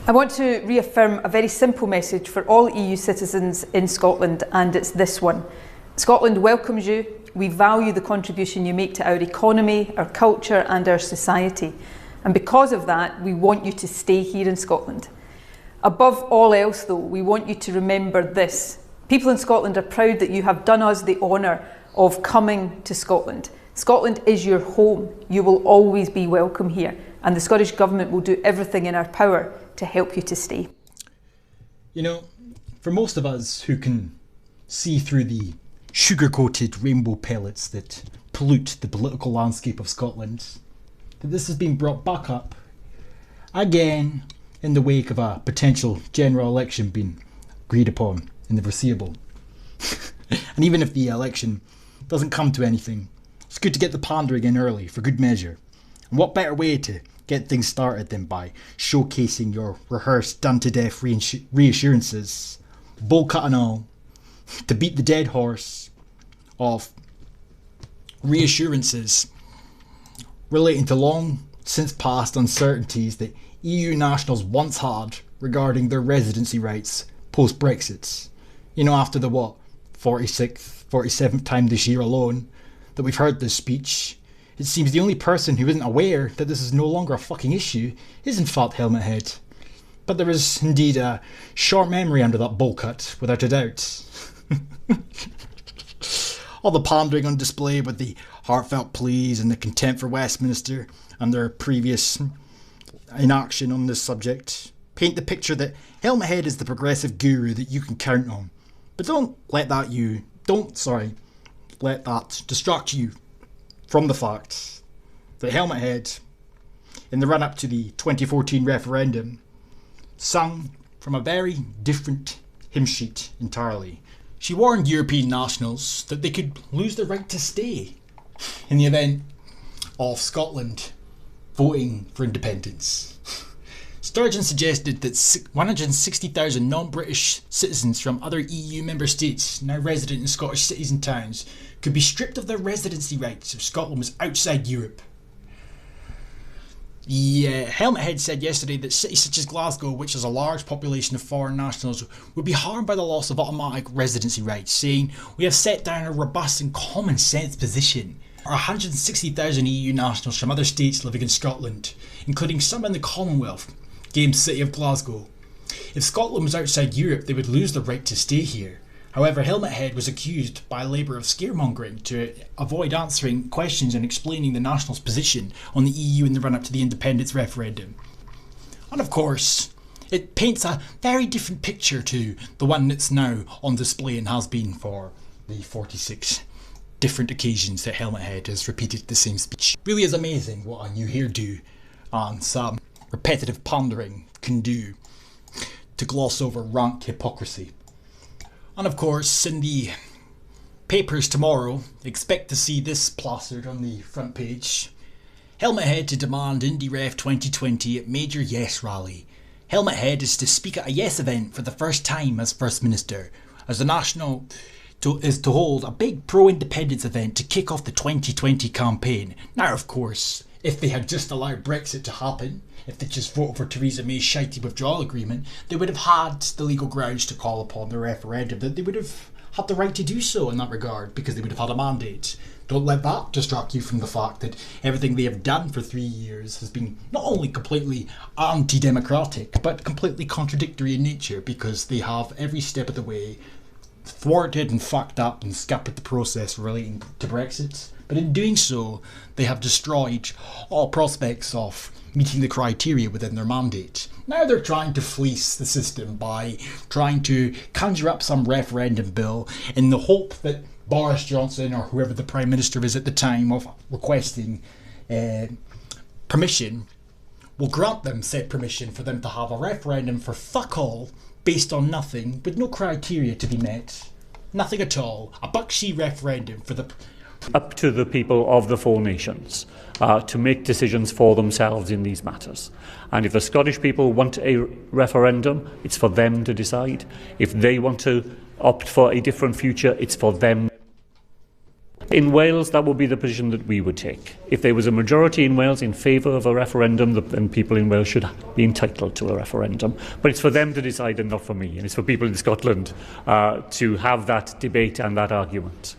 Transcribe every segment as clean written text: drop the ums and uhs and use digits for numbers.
I want to reaffirm a very simple message for all EU citizens in Scotland, and it's this one. Scotland welcomes you. We value the contribution you make to our economy, our culture and our society. And because of that, we want you to stay here in Scotland. Above all else though, we want you to remember this. People in Scotland are proud that you have done us the honour of coming to Scotland. Scotland is your home. You will always be welcome here, and the Scottish Government will do everything in our power to help you to stay. You know, for most of us who can see through the sugar-coated rainbow pellets that pollute the political landscape of Scotland, that this has been brought back up again in the wake of a potential general election being agreed upon in the foreseeable. And even if the election doesn't come to anything, it's good to get the pandering in early for good measure. And what better way to get things started than by showcasing your rehearsed, done-to-death reassurances, bull cut and all, to beat the dead horse of reassurances relating to long since past uncertainties that EU nationals once had regarding their residency rights post-Brexit. You know, after the 46th, 47th time this year alone that we've heard this speech, it seems the only person who isn't aware that this is no longer a fucking issue is in fact Helmet Head. But there is indeed a short memory under that bowl cut, without a doubt. All the pandering on display with the heartfelt pleas and the contempt for Westminster and their previous inaction on this subject paint the picture that Helmet Head is the progressive guru that you can count on. But don't let that distract you from the fact that Helmet Head, in the run-up to the 2014 referendum, sang from a very different hymn sheet entirely. She warned European nationals that they could lose their right to stay in the event of Scotland voting for independence. Sturgeon suggested that 160,000 non-British citizens from other EU member states now resident in Scottish cities and towns could be stripped of their residency rights if Scotland was outside Europe. The Helmet Head said yesterday that cities such as Glasgow, which has a large population of foreign nationals, would be harmed by the loss of automatic residency rights, saying, "We have set down a robust and common sense position. There are 160,000 EU nationals from other states living in Scotland, including some in the Commonwealth, Games City of Glasgow. If Scotland was outside Europe, they would lose the right to stay here." However, Helmet Head was accused by Labour of scaremongering to avoid answering questions and explaining the Nationals' position on the EU in the run-up to the independence referendum. And of course, it paints a very different picture to the one that's now on display and has been for the 46 different occasions that Helmet Head has repeated the same speech. It really is amazing what a new hairdo and some repetitive pandering can do to gloss over rank hypocrisy. And of course, in the papers tomorrow, expect to see this plastered on the front page. Helmet Head to demand Indie Ref 2020 at major Yes rally. Helmet Head is to speak at a Yes event for the first time as First Minister, as the National is to hold a big pro-independence event to kick off the 2020 campaign. Now, of course, if they had just allowed Brexit to happen, if they just voted for Theresa May's shitey withdrawal agreement, they would have had the legal grounds to call upon the referendum, that they would have had the right to do so in that regard, because they would have had a mandate. Don't let that distract you from the fact that everything they have done for 3 years has been not only completely anti-democratic, but completely contradictory in nature, because they have every step of the way thwarted and fucked up and scuppered the process relating to Brexit. But in doing so, they have destroyed all prospects of meeting the criteria within their mandate. Now they're trying to fleece the system by trying to conjure up some referendum bill in the hope that Boris Johnson, or whoever the Prime Minister is at the time of requesting permission, will grant them said permission for them to have a referendum for fuck all, based on nothing, with no criteria to be met. Nothing at all. A buckshy referendum for the up to the people of the four nations to make decisions for themselves in these matters. And if the Scottish people want a referendum, it's for them to decide. If they want to opt for a different future, it's for them. In Wales, that would be the position that we would take. If there was a majority in Wales in favour of a referendum, then people in Wales should be entitled to a referendum. But it's for them to decide and not for me. And it's for people in Scotland to have that debate and that argument.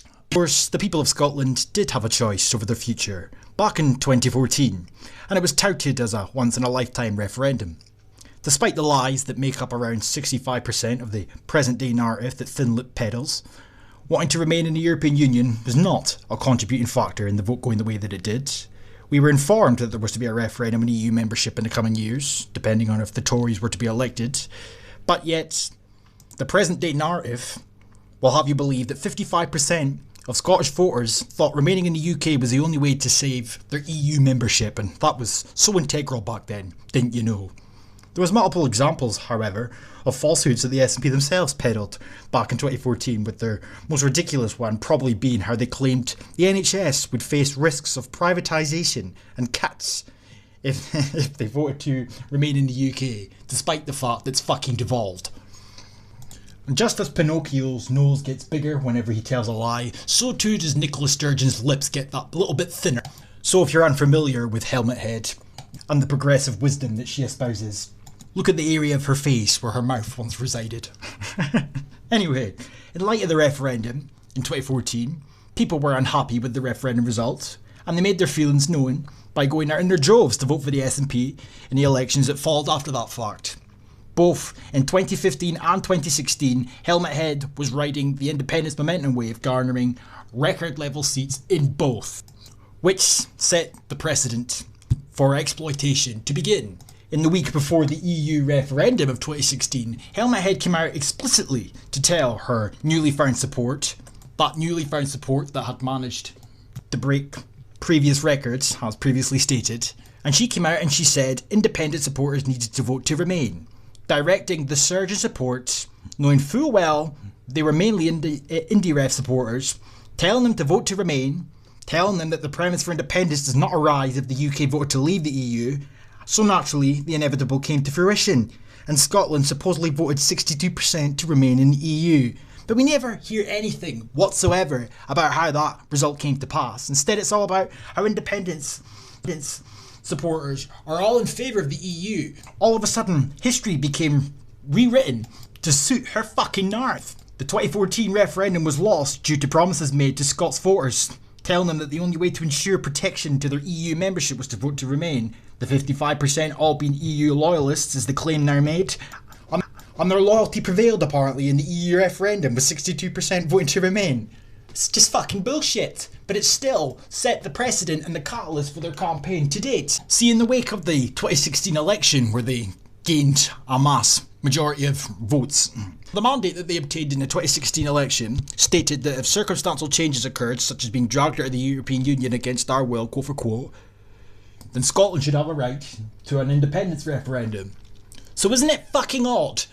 Of course, the people of Scotland did have a choice over their future back in 2014, and it was touted as a once-in-a-lifetime referendum. Despite the lies that make up around 65% of the present-day narrative that thin-lipped peddles, wanting to remain in the European Union was not a contributing factor in the vote going the way that it did. We were informed that there was to be a referendum on EU membership in the coming years, depending on if the Tories were to be elected, but yet the present-day narrative will have you believe that 55% of Scottish voters thought remaining in the UK was the only way to save their EU membership, and that was so integral back then, didn't you know? There was multiple examples, however, of falsehoods that the SNP themselves peddled back in 2014, with their most ridiculous one probably being how they claimed the NHS would face risks of privatisation and cuts if they voted to remain in the UK, despite the fact that it's fucking devolved. And just as Pinocchio's nose gets bigger whenever he tells a lie, so too does Nicola Sturgeon's lips get that little bit thinner. So if you're unfamiliar with Helmet Head and the progressive wisdom that she espouses, look at the area of her face where her mouth once resided. Anyway, in light of the referendum in 2014, people were unhappy with the referendum result, and they made their feelings known by going out in their droves to vote for the SNP in the elections that followed after that fact. Both in 2015 and 2016, Helmet Head was riding the independence momentum wave, garnering record level seats in both, which set the precedent for exploitation to begin. In the week before the EU referendum of 2016, Helmet Head came out explicitly to tell her newly found support, that newly found support that had managed to break previous records, as previously stated, and she came out and she said independent supporters needed to vote to remain, directing the surge in support, knowing full well they were mainly indie ref supporters, telling them to vote to remain, telling them that the premise for independence does not arise if the UK voted to leave the EU. So naturally, the inevitable came to fruition, and Scotland supposedly voted 62% to remain in the EU. But we never hear anything whatsoever about how that result came to pass. Instead, it's all about how independence supporters are all in favour of the EU. All of a sudden, history became rewritten to suit her fucking narrative. The 2014 referendum was lost due to promises made to Scots voters, telling them that the only way to ensure protection to their EU membership was to vote to remain. The 55% all being EU loyalists is the claim now made. And their loyalty prevailed apparently in the EU referendum, with 62% voting to remain. It's just fucking bullshit, but it still set the precedent and the catalyst for their campaign to date. See, in the wake of the 2016 election, where they gained a mass majority of votes, the mandate that they obtained in the 2016 election stated that if circumstantial changes occurred, such as being dragged out of the European Union against our will, quote for quote, then Scotland should have a right to an independence referendum. So isn't it fucking odd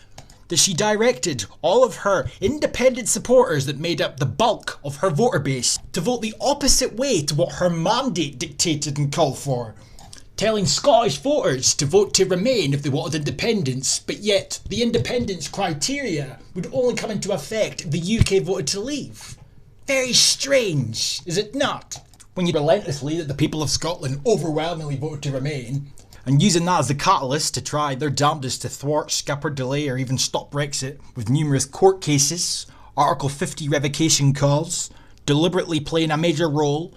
that she directed all of her independent supporters that made up the bulk of her voter base to vote the opposite way to what her mandate dictated and called for, telling Scottish voters to vote to remain if they wanted independence, but yet the independence criteria would only come into effect if the UK voted to leave? Very strange, is it not? When you relentlessly that the people of Scotland overwhelmingly voted to remain, and using that as the catalyst to try their damnedest to thwart, scupper, delay or even stop Brexit with numerous court cases, Article 50 revocation calls, deliberately playing a major role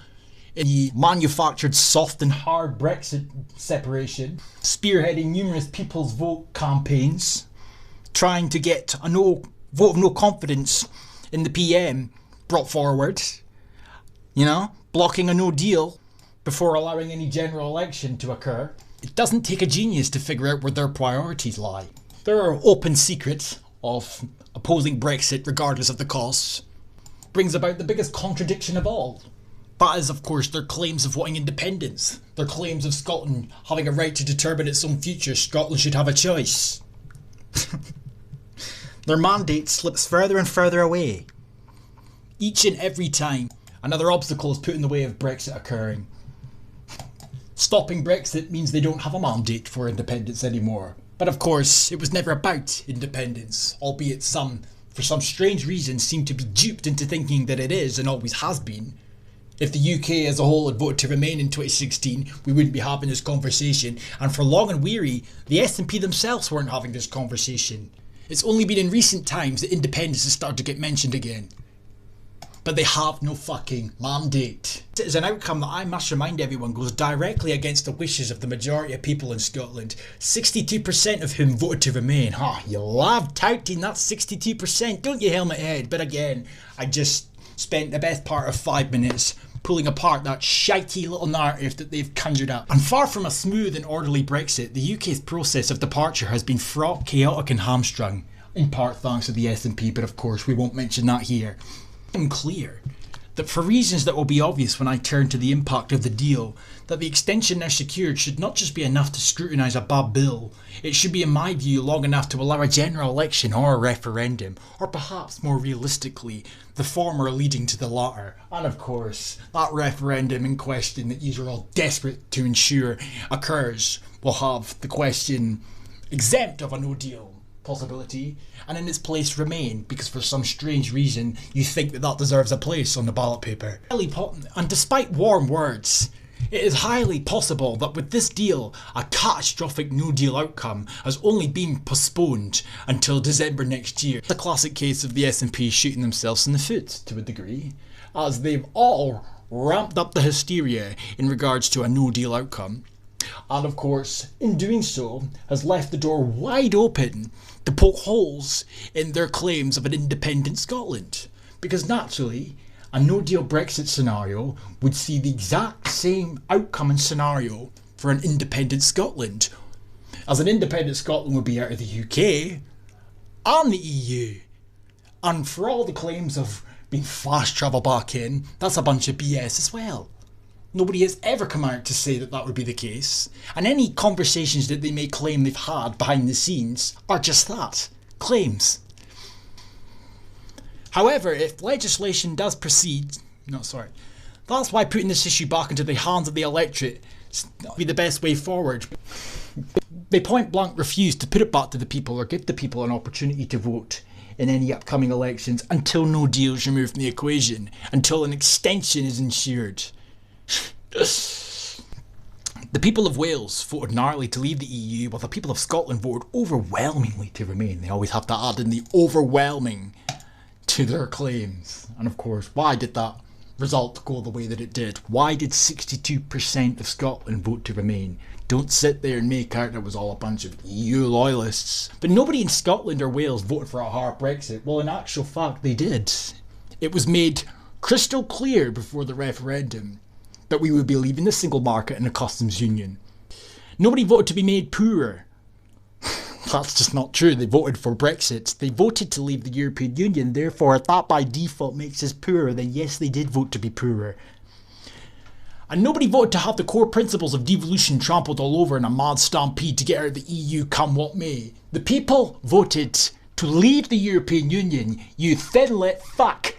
in the manufactured soft and hard Brexit separation, spearheading numerous people's vote campaigns, trying to get a vote of no confidence in the PM brought forward, blocking a no deal before allowing any general election to occur. It doesn't take a genius to figure out where their priorities lie. There are open secrets of opposing Brexit regardless of the costs. Brings about the biggest contradiction of all. That is, of course, their claims of wanting independence. Their claims of Scotland having a right to determine its own future. Scotland should have a choice. Their mandate slips further and further away. Each and every time another obstacle is put in the way of Brexit occurring. Stopping Brexit means they don't have a mandate for independence anymore. But of course, it was never about independence, albeit some for some strange reason, seem to be duped into thinking that it is and always has been. If the UK as a whole had voted to remain in 2016, we wouldn't be having this conversation, and for long and weary, the SNP themselves weren't having this conversation. It's only been in recent times that independence has started to get mentioned again. But they have no fucking mandate. It is an outcome that I must remind everyone goes directly against the wishes of the majority of people in Scotland, 62% of whom voted to remain. You love touting that 62%, don't you, helmet head? But again, I just spent the best part of 5 minutes pulling apart that shitey little narrative that they've conjured up. And far from a smooth and orderly Brexit, the UK's process of departure has been fraught, chaotic and hamstrung, in part thanks to the SNP, but of course we won't mention that here. I'm clear that for reasons that will be obvious when I turn to the impact of the deal, that the extension now secured should not just be enough to scrutinise a bad bill, it should be in my view long enough to allow a general election or a referendum, or perhaps more realistically, the former leading to the latter. And of course, that referendum in question that you are all desperate to ensure occurs will have the question exempt of a no deal possibility, and in its place remain, because for some strange reason you think that that deserves a place on the ballot paper. And despite warm words, it is highly possible that with this deal, a catastrophic no deal outcome has only been postponed until December next year. It's a classic case of the SNP shooting themselves in the foot to a degree, as they've all ramped up the hysteria in regards to a no deal outcome, and of course in doing so has left the door wide open to poke holes in their claims of an independent Scotland. Because naturally, a no-deal Brexit scenario would see the exact same outcome and scenario for an independent Scotland, as an independent Scotland would be out of the UK and the EU. And for all the claims of being fast travel back in, that's a bunch of BS as well. Nobody has ever come out to say that that would be the case, and any conversations that they may claim they've had behind the scenes are just that, claims. However, if legislation does proceed, that's why putting this issue back into the hands of the electorate will be the best way forward. They point blank refuse to put it back to the people or give the people an opportunity to vote in any upcoming elections until no deal is removed from the equation, until an extension is ensured. The people of Wales voted narrowly to leave the EU, while the people of Scotland voted overwhelmingly to remain. They always have to add in the overwhelming to their claims. And of course, why did that result go the way that it did? Why did 62% of Scotland vote to remain? Don't sit there and make out it was all a bunch of EU loyalists. But nobody in Scotland or Wales voted for a hard Brexit. Well, in actual fact, they did. It was made crystal clear before the referendum that we would be leaving the single market and the customs union. Nobody voted to be made poorer. That's just not true. They voted for Brexit. They voted to leave the European Union. Therefore, if that by default makes us poorer, then yes, they did vote to be poorer. And nobody voted to have the core principles of devolution trampled all over in a mad stampede to get out of the EU come what may. The people voted to leave the European Union, you thin-lit fuck.